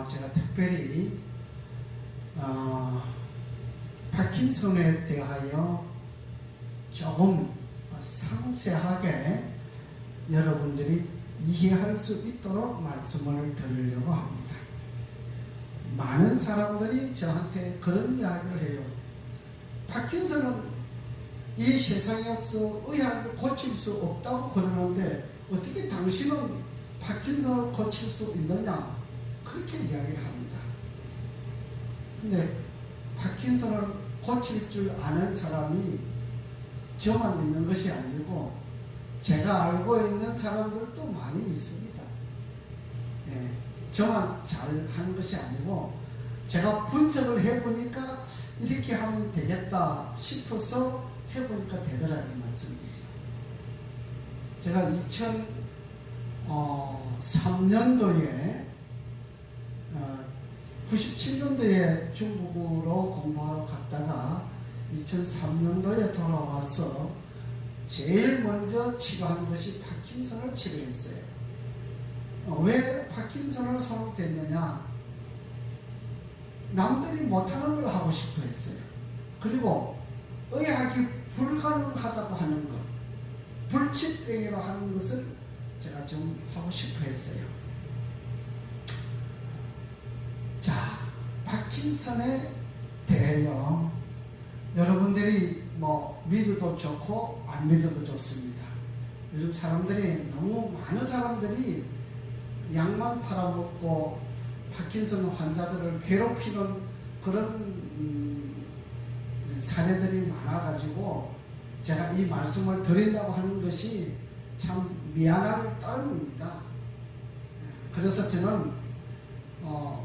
제가 특별히 파킨슨에 대하여 조금 상세하게 여러분들이 이해할 수 있도록 말씀을 드리려고 합니다. 많은 사람들이 저한테 그런 이야기를 해요. 파킨슨은 이 세상에서 의학을 고칠 수 없다고 그러는데 어떻게 당신은 파킨슨을 고칠 수 있느냐? 그렇게 이야기를 합니다. 근데 파킨슨을 고칠 줄 아는 사람이 저만 있는 것이 아니고 제가 알고 있는 사람들도 많이 있습니다. 저만 잘하는 것이 아니고 제가 분석을 해보니까 이렇게 하면 되겠다 싶어서 해보니까 되더라 이 말씀이에요. 제가 2003년도에 97년도에 중국으로 공부하러 갔다가 2003년도에 돌아와서 제일 먼저 치료한 것이 파킨슨을 치료했어요. 왜 파킨슨을 선택했느냐? 남들이 못하는 걸 하고 싶어 했어요. 그리고 의학이 불가능하다고 하는 것, 불치병이라고 하는 것을 제가 좀 하고 싶어 했어요. 자, 파킨슨에 대하여 여러분들이 믿어도 좋고 안 믿어도 좋습니다. 요즘 사람들이 너무 많은 사람들이 약만 팔아먹고 파킨슨 환자들을 괴롭히는 그런 사례들이 많아가지고 제가 이 말씀을 드린다고 하는 것이 참 미안할 따름입니다. 그래서 저는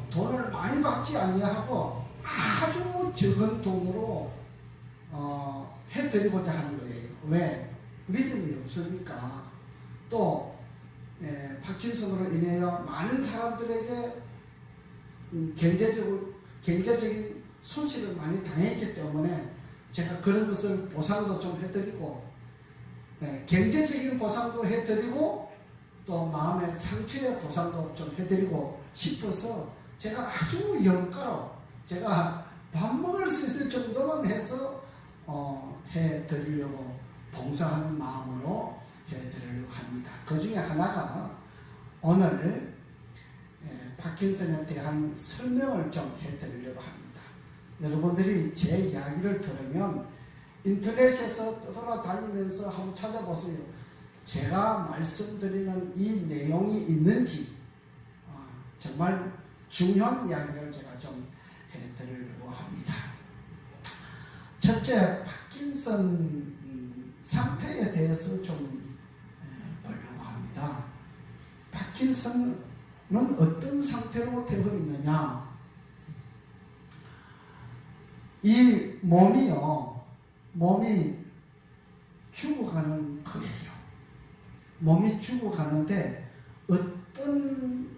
돈을 많이 받지 아니하고 아주 적은 돈으로 해드리고자 하는 거예요. 왜? 믿음이 없으니까. 또 파킨슨으로 인하여 많은 사람들에게 경제적인 손실을 많이 당했기 때문에 제가 그런 것을 보상도 좀 해드리고 경제적인 보상도 해드리고 또 마음의 상처의 보상도 좀 해드리고 싶어서 제가 아주 영가로 제가 밥 먹을 수 있을 정도만 해서 해드리려고 봉사하는 마음으로 해드리려고 합니다. 그 중에 하나가 오늘 파킨슨에 대한 설명을 좀 해드리려고 합니다. 여러분들이 제 이야기를 들으면 인터넷에서 떠돌아다니면서 한번 찾아보세요. 제가 말씀드리는 이 내용이 있는지 정말 중요한 이야기를 제가 좀 해드리려고 합니다. 첫째, 파킨슨 상태에 대해서 좀 보려고 합니다. 파킨슨은 어떤 상태로 되어 있느냐? 이 몸이 죽어가는 거예요. 몸이 죽어가는데 어떤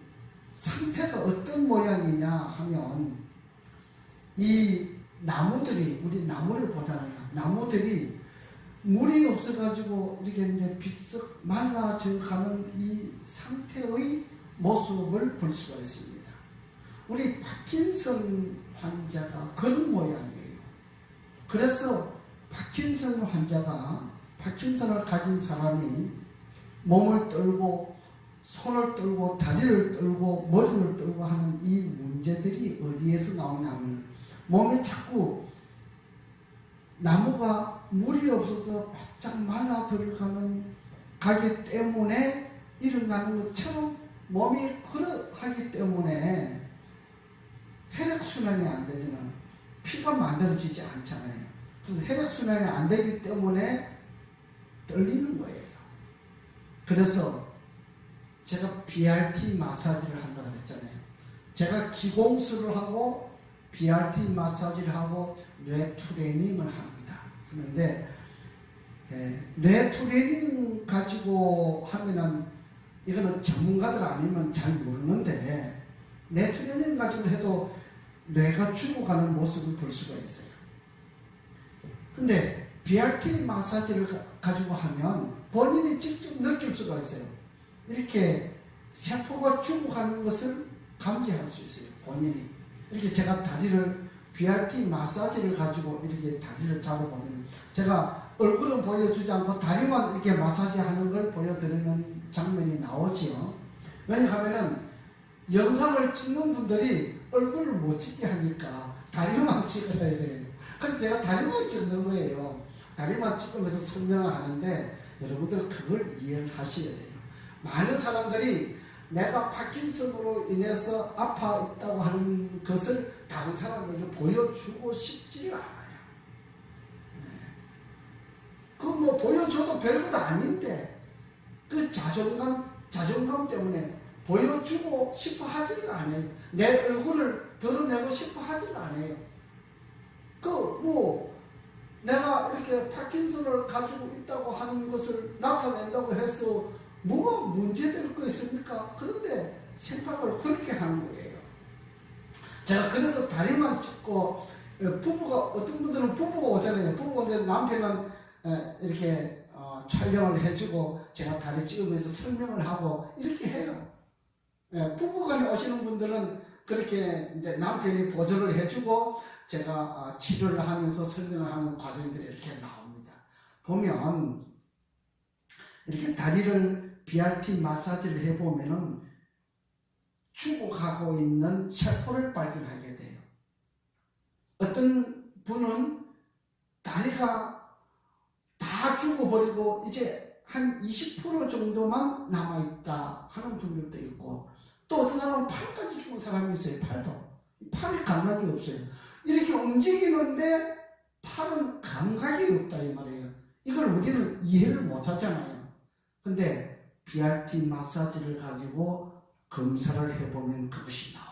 상태가 어떤 모양이냐 하면 이 나무들이, 우리 나무를 보잖아요. 나무들이 물이 없어가지고 이렇게 이제 비쓱 말라져 가는 이 상태의 모습을 볼 수가 있습니다. 우리 파킨슨 환자가 그런 모양이에요. 그래서 파킨슨 환자가, 파킨슨을 가진 사람이 몸을 떨고 손을 떨고 다리를 떨고 머리를 떨고 하는 이 문제들이 어디에서 나오냐면 몸에 자꾸 나무가 물이 없어서 바짝 말라 들어가기 때문에 일어나는 것처럼 몸이 그러하기 때문에 혈액순환이 안 되지는 피가 만들어지지 않잖아요. 그래서 혈액순환이 안 되기 때문에 떨리는 거예요. 그래서 제가 BRT 마사지를 한다고 했잖아요. 제가 기공수를 하고 BRT 마사지를 하고 뇌 트레이닝을 합니다. 하는데 뇌 트레이닝 가지고 하면은 이거는 전문가들 아니면 잘 모르는데 뇌 트레이닝 가지고 해도 뇌가 죽어가는 모습을 볼 수가 있어요. 근데 BRT 마사지를 가지고 하면 본인이 직접 느낄 수가 있어요. 이렇게 세포가 죽어가는 것을 감지할 수 있어요. 본인이. 이렇게 제가 다리를 BRT 마사지를 가지고 이렇게 다리를 잡아보면 제가 얼굴은 보여주지 않고 다리만 이렇게 마사지 하는 걸 보여드리는 장면이 나오지요. 왜냐하면은 영상을 찍는 분들이 얼굴을 못 찍게 하니까 다리만 찍어야 돼요. 그래서 제가 다리만 찍는 거예요. 다리만 찍으면서 설명을 하는데 여러분들 그걸 이해하셔야 돼요. 많은 사람들이 내가 파킨슨으로 인해서 아파 있다고 하는 것을 다른 사람에게 보여주고 싶지를 않아요. 그 뭐 보여줘도 별것도 아닌데 그 자존감 때문에 보여주고 싶어 하지를 않아요. 내 얼굴을 드러내고 싶어 하지를 않아요. 내가 이렇게 파킨슨을 가지고 있다고 하는 것을 나타낸다고 해서 뭐가 문제될 거 있습니까? 그런데 생각을 그렇게 하는 거예요. 제가 그래서 다리만 찍고 어떤 분들은 부부가 오잖아요. 부부가 오는데 남편은 이렇게 촬영을 해주고 제가 다리 찍으면서 설명을 하고 이렇게 해요. 부부간에 오시는 분들은 그렇게 이제 남편이 보조를 해주고 제가 치료를 하면서 설명을 하는 과정들이 이렇게 나옵니다. 보면 이렇게 다리를 BRT 마사지를 해보면은 죽어가고 있는 세포를 발견하게 돼요. 어떤 분은 다리가 다 죽어버리고 이제 한 20% 정도만 남아있다 하는 분들도 있고 또 어떤 사람은 팔까지 죽은 사람이 있어요. 팔이 감각이 없어요. 이렇게 움직이는데 팔은 감각이 없다 이 말이에요. 이걸 우리는 이해를 못 하잖아요. 근데 BRT 마사지를 가지고 검사를 해보면 그것이 나와요.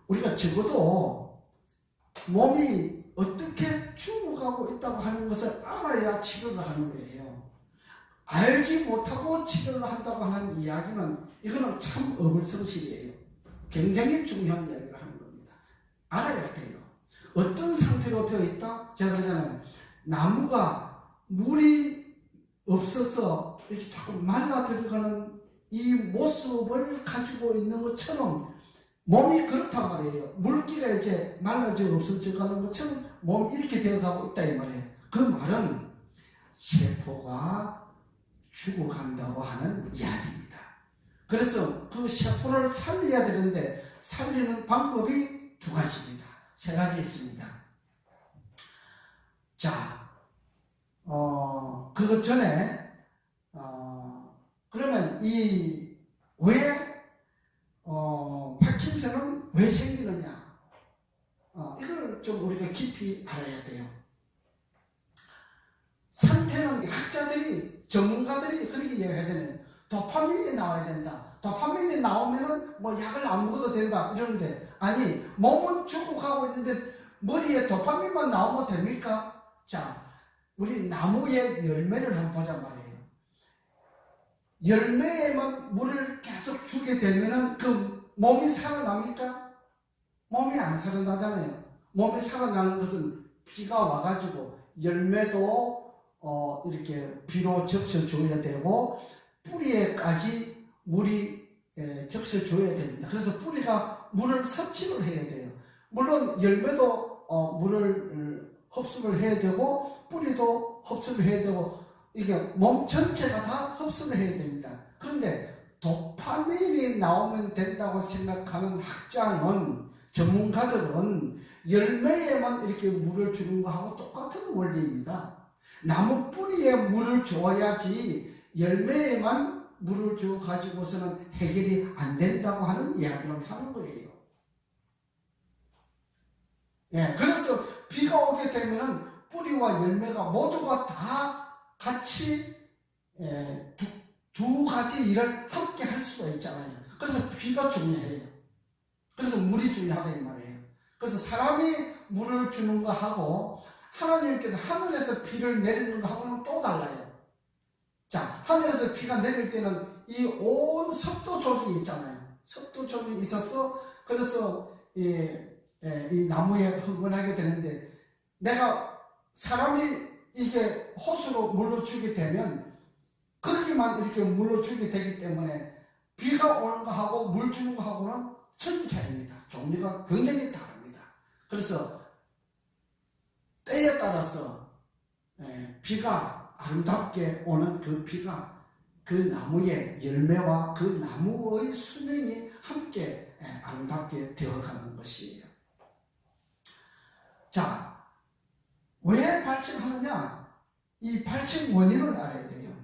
우리가 적어도 몸이 어떻게 죽어가고 있다고 하는 것을 알아야 치료를 하는 거예요. 알지 못하고 치료를 한다고 하는 이야기는 이거는 참 어불성실이에요. 굉장히 중요한 이야기를 하는 겁니다. 알아야 돼요. 어떤 상태로 되어 있다? 제가 그러잖아요. 나무가 물이 없어서 이렇게 자꾸 말라 들어가는 이 모습을 가지고 있는 것처럼 몸이 그렇단 말이에요. 물기가 이제 말라져 없어져 가는 것처럼 몸이 이렇게 되어가고 있다 이 말이에요. 그 말은 세포가 죽어간다고 하는 이야기입니다. 그래서 그 세포를 살려야 되는데 살리는 방법이 두 가지입니다. 세 가지 있습니다. 자, 그것 전에 그러면 파킨슨은 왜 생기느냐? 이걸 좀 우리가 깊이 알아야 돼요. 상태는 전문가들이 그렇게 이야기하잖아요. 도파민이 나와야 된다. 도파민이 나오면은 뭐 약을 안 먹어도 된다 이러는데 아니 몸은 죽어가고 있는데 머리에 도파민만 나오면 됩니까? 자, 우리 나무의 열매를 한번 보자 말이에요. 열매에만 물을 계속 주게 되면은 그 몸이 살아납니까? 몸이 안 살아나잖아요. 몸이 살아나는 것은 비가 와가지고 열매도 이렇게 비로 적셔줘야 되고 뿌리에까지 물이 적셔줘야 됩니다. 그래서 뿌리가 물을 섭취를 해야 돼요. 물론 열매도 물을 흡수를 해야 되고 뿌리도 흡수를 해야 되고 이게 몸 전체가 다 흡수를 해야 됩니다. 그런데 도파민이 나오면 된다고 생각하는 학자는 전문가들은 열매에만 이렇게 물을 주는 거하고 똑같은 원리입니다. 나무 뿌리에 물을 줘야지 열매에만 물을 줘 가지고서는 해결이 안 된다고 하는 이야기를 하는 거예요. 그래서 비가 오게 되면은 뿌리와 열매가 모두가 다 같이 두 가지 일을 함께 할 수가 있잖아요. 그래서 비가 중요해요. 그래서 물이 중요하다 이 말이에요. 그래서 사람이 물을 주는 거하고 하나님께서 하늘에서 비를 내리는 거하고는 또 달라요. 자, 하늘에서 비가 내릴 때는 이 온 습도 조절이 있잖아요. 습도 조절이 있어서 그래서 이 나무에 흥건하게 되는데 내가 사람이 이게 호수로 물로 주게 되면 그렇게만 이렇게 물러주게 되기 때문에 비가 오는 거하고 물 주는 거하고는 천지 차이입니다. 종류가 굉장히 다릅니다. 그래서 때에 따라서 비가 아름답게 오는 그 비가 그 나무의 열매와 그 나무의 수명이 함께 아름답게 되어가는 것이에요. 자, 왜 발생하느냐? 이 발생 원인을 알아야 돼요.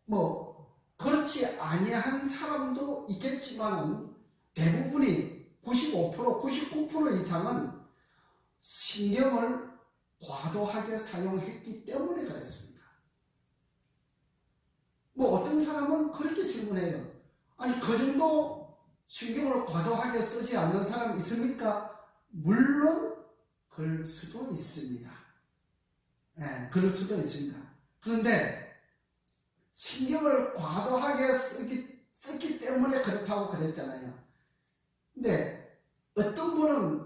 뭐 그렇지 아니한 사람도 있겠지만 대부분이 95%, 99% 이상은 신경을 과도하게 사용했기 때문에 그랬습니다. 뭐 어떤 사람은 그렇게 질문해요. 아니 그 정도 신경을 과도하게 쓰지 않는 사람 있습니까? 물론 그럴 수도 있습니다. 그럴 수도 있습니다. 그런데 신경을 과도하게 썼기 때문에 그렇다고 그랬잖아요. 근데 어떤 분은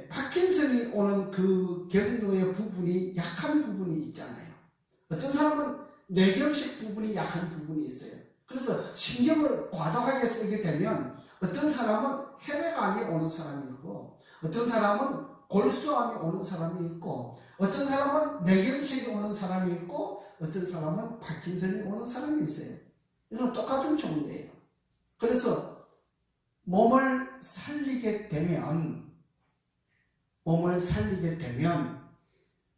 파킨슨이 오는 그 경로의 부분이 약한 부분이 있잖아요. 어떤 사람은 뇌경색 부분이 약한 부분이 있어요. 그래서 신경을 과도하게 쓰게 되면 어떤 사람은 혈액암이 오는 사람이 있고 어떤 사람은 골수암이 오는 사람이 있고 어떤 사람은 뇌경색이 오는 사람이 있고 어떤 사람은 파킨슨이 오는 사람이 있어요. 이건 똑같은 종류예요. 그래서 몸을 살리게 되면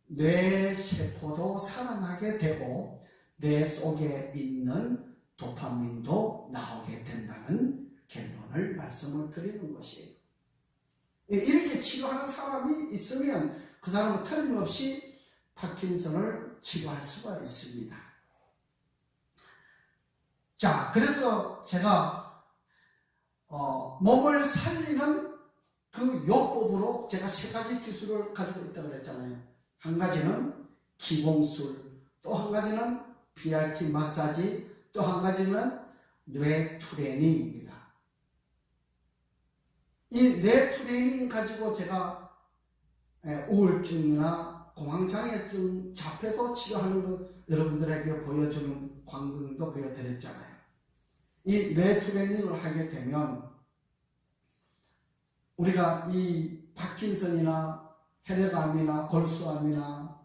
뇌세포도 살아나게 되고 뇌 속에 있는 도파민도 나오게 된다는 결론을 말씀을 드리는 것이에요. 이렇게 치료하는 사람이 있으면 그 사람은 틀림없이 파킨슨을 치료할 수가 있습니다. 자, 그래서 제가 몸을 살리는 그 요법으로 제가 3가지 기술을 가지고 있다고 그랬잖아요. 한 가지는 기공술, 또 한 가지는 BRT 마사지, 또 한 가지는 뇌 트레이닝입니다. 이 뇌 트레이닝 가지고 제가 우울증이나 공황장애증 잡혀서 치료하는 거 여러분들에게 보여주는 광경도 보여드렸잖아요. 이 뇌 트레이닝을 하게 되면 우리가 이 파킨슨이나 혈액암이나 골수암이나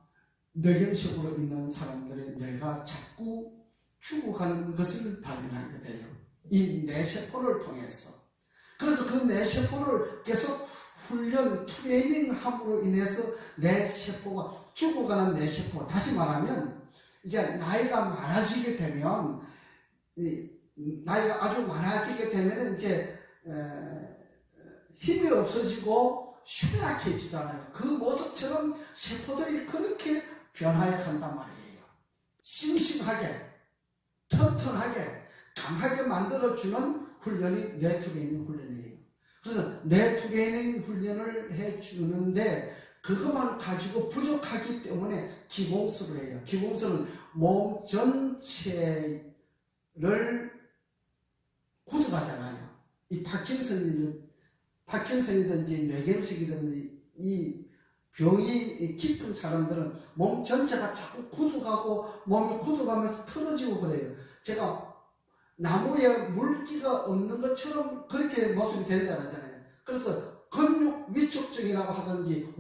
뇌경색으로 있는 사람들의 뇌가 자꾸 죽어가는 것을 발견하게 돼요. 이 뇌세포를 통해서. 그래서 그 뇌세포를 계속 훈련, 트레이닝함으로 인해서 뇌세포가 죽어가는 뇌세포, 다시 말하면 이제 나이가 많아지게 되면 나이가 아주 많아지게 되면 이제 힘이 없어지고 쇠약해지잖아요. 그 모습처럼 세포들이 그렇게 변화해 간단 말이에요. 싱싱하게, 튼튼하게, 강하게 만들어주는 훈련이 뇌트레이닝 훈련이에요. 그래서 뇌트레이닝 훈련을 해주는데 그것만 가지고 부족하기 때문에 기공술을 해요. 기공술은 몸 전체를 구독하잖아요. 이 파킨슨이든지 뇌경색이든지 이 병이 깊은 사람들은 몸 전체가 자꾸 굳어가고 몸이 굳어가면서 틀어지고 그래요. 제가 나무에 물기가 없는 것처럼 그렇게 모습이 된다 그러잖아요. 그래서 근육 위축증이라고 하든지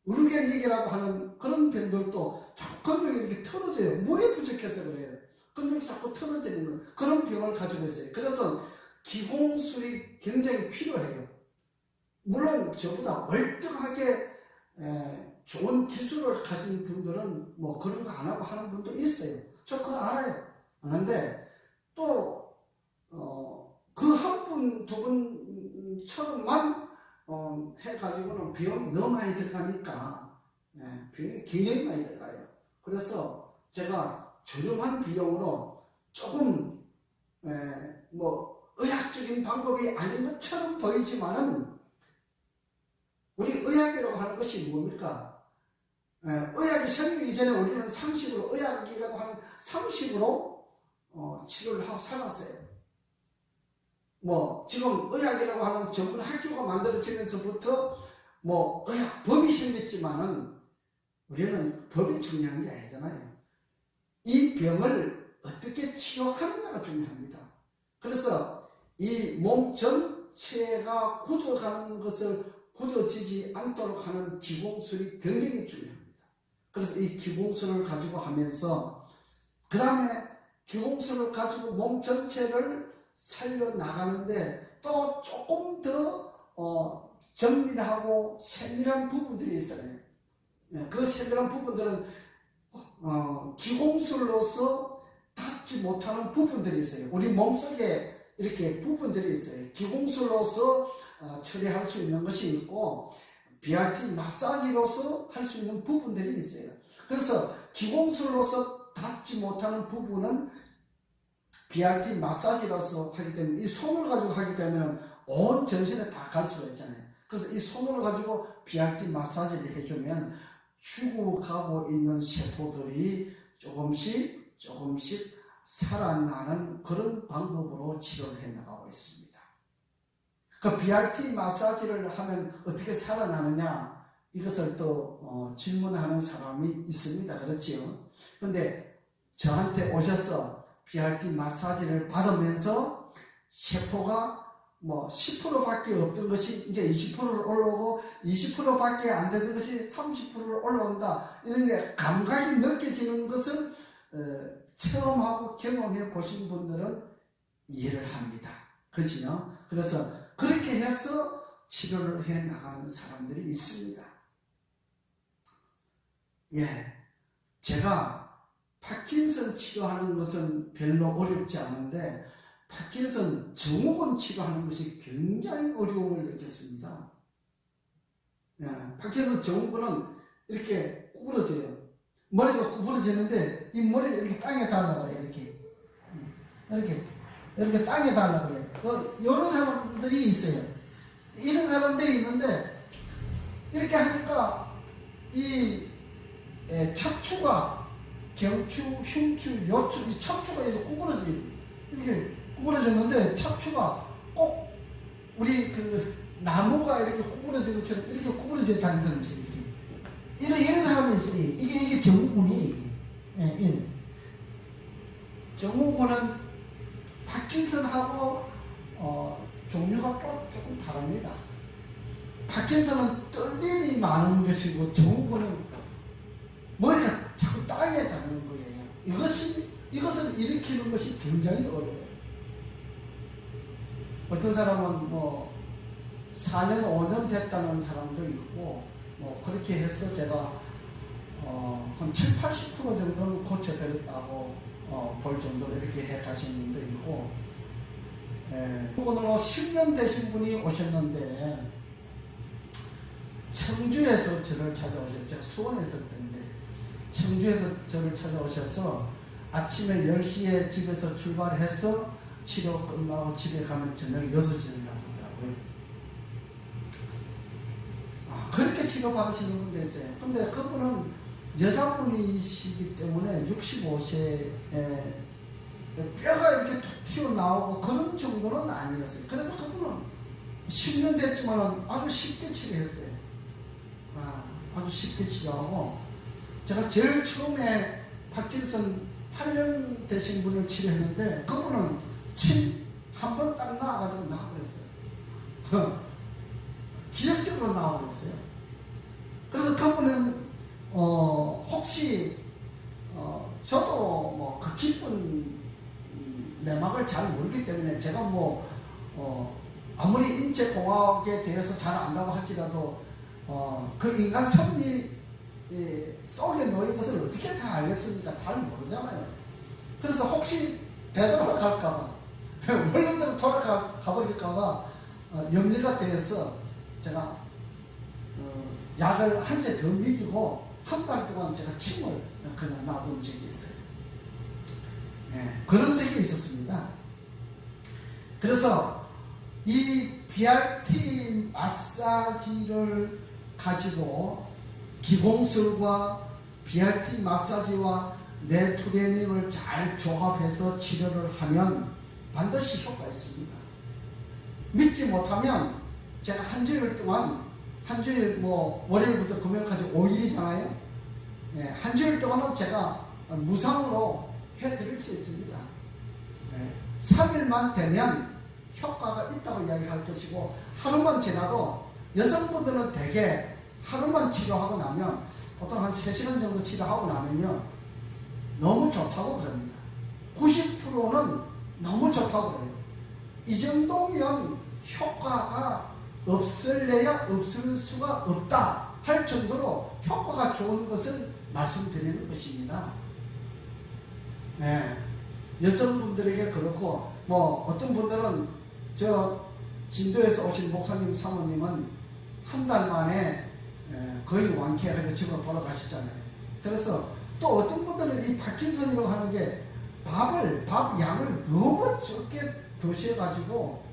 우르겐닉이라고 하는 그런 병들도 자꾸 근육이 이렇게 틀어져요. 물이 부족해서 그래요. 근육이 자꾸 틀어지는 그런 병을 가지고 있어요. 그래서 기공술이 굉장히 필요해요. 물론 저보다 월등하게 좋은 기술을 가진 분들은 뭐 그런 거 안 하고 하는 분도 있어요. 저 그거 알아요. 아는데 또 그 한 분, 두 분처럼만 해가지고는 비용이 너무 많이 들어가니까 비용이 굉장히 많이 들어가요. 그래서 제가 저렴한 비용으로 조금 뭐 의학적인 방법이 아닌 것처럼 보이지만은 우리 의학이라고 하는 것이 뭡니까? 의학이 생기기 전에 우리는 상식으로 의학이라고 하는 상식으로 치료를 하고 살았어요. 뭐 지금 의학이라고 하는 전문 학교가 만들어지면서부터 뭐 의학법이 생겼지만은 우리는 법이 중요한 게 아니잖아요. 이 병을 어떻게 치료하느냐가 중요합니다. 그래서 이 몸 전체가 굳어가는 것을 굳어지지 않도록 하는 기공술이 굉장히 중요합니다. 그래서 이 기공술을 가지고 하면서 그 다음에 기공술을 가지고 몸 전체를 살려나가는데 또 조금 더 정밀하고 세밀한 부분들이 있어요. 그 세밀한 부분들은 기공술로서 닿지 못하는 부분들이 있어요. 우리 몸속에 이렇게 부분들이 있어요. 기공술로서 처리할 수 있는 것이 있고 BRT 마사지로서 할 수 있는 부분들이 있어요. 그래서 기공술로서 닿지 못하는 부분은 BRT 마사지로서 하기 때문에 이 손을 가지고 하기 때문에 온 전신에 다 갈 수가 있잖아요. 그래서 이 손을 가지고 BRT 마사지를 해주면 죽어가고 있는 세포들이 조금씩 살아나는 그런 방법으로 치료를 해나가고 있습니다. 그 BRT 마사지를 하면 어떻게 살아나느냐 이것을 또 질문하는 사람이 있습니다. 그렇지요? 근데 저한테 오셔서 BRT 마사지를 받으면서 세포가 10%밖에 없던 것이 이제 20%를 올라오고 20%밖에 안 되던 것이 30%를 올라온다. 이런 게 감각이 느껴지는 것을 체험하고 경험해 보신 분들은 이해를 합니다. 그렇죠? 그래서 그렇게 해서 치료를 해 나가는 사람들이 있습니다. 제가 파킨슨 치료하는 것은 별로 어렵지 않은데 파킨슨 증후군 치료하는 것이 굉장히 어려움을 느꼈습니다. 파킨슨 증후군은 이렇게 구부러져요. 머리가 구부러지는데 이 머리를 이렇게 땅에 달라고 그래요. 이렇게 땅에 달라고 그래요. 이런 사람들이 있어요. 이런 사람들이 있는데 이렇게 하니까 이 척추가 경추, 흉추, 요추, 이 척추가 이렇게 구부러져요. 이렇게 구부러졌는데 척추가 꼭 우리 그 나무가 이렇게 구부러진 것처럼 이렇게 구부러져 다니는 사람이 있어요. 이런 사람이 있어요. 이게 증후군이. 증후군은 파킨슨하고 종류가 또 조금 다릅니다. 파킨슨은 떨림이 많은 것이고 증후군은 머리가 자꾸 땅에 닿는 거예요. 이것을 일으키는 것이 굉장히 어려워요. 어떤 사람은 4년, 5년 됐다는 사람도 있고, 그렇게 해서 제가, 한 7, 80% 정도는 고쳐드렸다고, 볼 정도로 이렇게 해 가신 분도 있고, 오늘로 10년 되신 분이 오셨는데, 청주에서 저를 찾아오셨어요. 제가 수원에 있을 때인데, 청주에서 저를 찾아오셔서 아침에 10시에 집에서 출발해서 치료 끝나고 집에 가면 저녁 6시 된다고 하더라고요. 그렇게 치료받으시는 분도 있어요. 근데 그분은 여자분이시기 때문에 65세에 뼈가 이렇게 툭 튀어나오고 그런 정도는 아니었어요. 그래서 그분은 10년 됐지만 아주 쉽게 치료했어요. 아주 쉽게 치료하고, 제가 제일 처음에 파킨슨 8년 되신 분을 치료했는데 그분은 침 한 번 딱 나와가지고 나와버렸어요. 기적적으로 나와버렸어요. 그래서 그분은 혹시 저도 그 깊은 내막을 잘 모르기 때문에 제가 아무리 인체공학에 대해서 잘 안다고 할지라도 그 인간 섭리 속에 놓인 것을 어떻게 다 알겠습니까? 잘 모르잖아요. 그래서 혹시 되돌아갈까봐, 원래대로 돌아가버릴까봐 염려가 돼서 제가 약을 한 제 더 먹이고 한 달 동안 제가 침을 그냥 놔둔 적이 있어요. 그런 적이 있었습니다. 그래서 이 BRT 마사지를 가지고 기공술과 BRT 마사지와 뇌 트레이닝을 잘 조합해서 치료를 하면 반드시 효과가 있습니다. 믿지 못하면 제가 한 주일 동안, 월요일부터 금요일까지 5일이잖아요. 한 주일 동안은 제가 무상으로 해드릴 수 있습니다. 3일만 되면 효과가 있다고 이야기할 것이고, 하루만 지나도 여성분들은 대개 하루만 치료하고 나면, 보통 한 3시간 정도 치료하고 나면요 너무 좋다고 그럽니다. 90%는 너무 좋다고 그래요. 이 정도면 효과가 없을래야 없을 수가 없다 할 정도로 효과가 좋은 것을 말씀드리는 것입니다. 여성분들에게 그렇고, 어떤 분들은 저 진도에서 오신 목사님 사모님은 한 달 만에 거의 완쾌해서 집으로 돌아가셨잖아요. 그래서 또 어떤 분들은 이 파킨슨이라고 하는 게 밥 양을 너무 적게 드셔가지고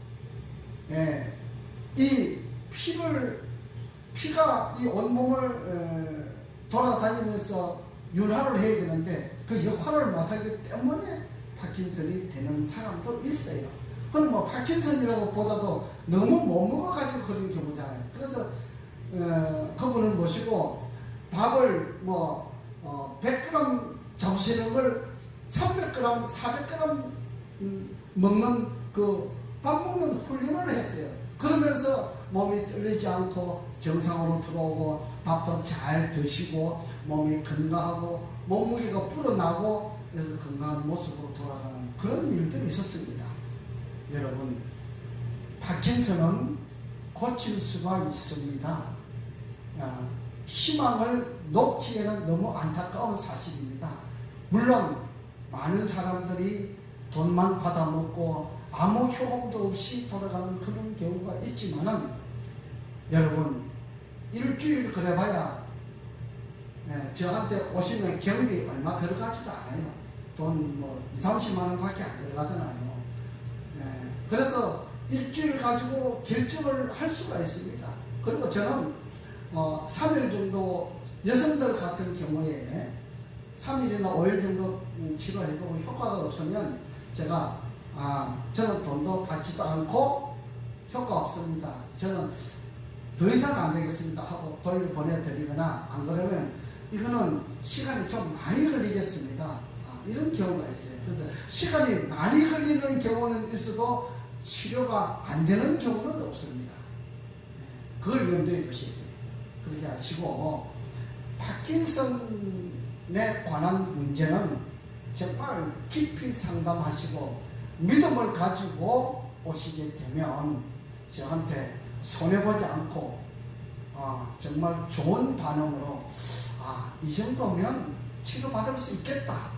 이 피가 이 온몸을 돌아다니면서 윤활을 해야 되는데 그 역할을 못하기 때문에 파킨슨이 되는 사람도 있어요. 그럼 파킨슨이라고 보다도 너무 못 먹어가지고 그런 경우잖아요. 그래서 그분을 모시고 밥을 100g 잡수시는 걸 300g, 400g 먹는 밥 먹는 훈련을 했어요. 그러면서 몸이 떨리지 않고 정상으로 들어오고 밥도 잘 드시고 몸이 건강하고 몸무게가 불어나고 그래서 건강한 모습으로 돌아가는 그런 일들이 있었습니다. 여러분, 파킨슨은 고칠 수가 있습니다. 희망을 놓기에는 너무 안타까운 사실입니다. 물론 많은 사람들이 돈만 받아먹고 아무 효험도 없이 돌아가는 그런 경우가 있지만은, 여러분, 일주일 그래봐야 저한테 오시면 경비 얼마 들어가지도 않아요. 돈 2, 30만 원밖에 안 들어가잖아요. 그래서 일주일 가지고 결정을 할 수가 있습니다. 그리고 저는 3일 정도, 여성들 같은 경우에 3일이나 5일 정도 치료해보고 효과가 없으면 제가 저는 돈도 받지도 않고 효과 없습니다, 저는 더 이상 안 되겠습니다 하고 돌려보내드리거나, 안 그러면 이거는 시간이 좀 많이 걸리겠습니다, 이런 경우가 있어요. 그래서 시간이 많이 걸리는 경우는 있어도 치료가 안 되는 경우는 없습니다. 그걸 염두에 두셔야 돼요. 그렇게 하시고, 파킨슨에 관한 문제는 정말 깊이 상담하시고 믿음을 가지고 오시게 되면 저한테 손해보지 않고 정말 좋은 반응으로 이 정도면 치료받을 수 있겠다,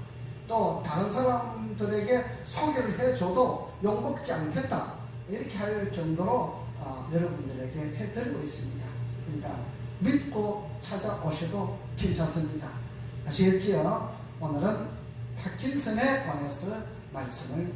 또 다른 사람들에게 소개를 해줘도 욕먹지 않겠다, 이렇게 할 정도로 여러분들에게 해드리고 있습니다. 그러니까 믿고 찾아오셔도 괜찮습니다. 아시겠지요? 오늘은 파킨슨에 관해서 말씀을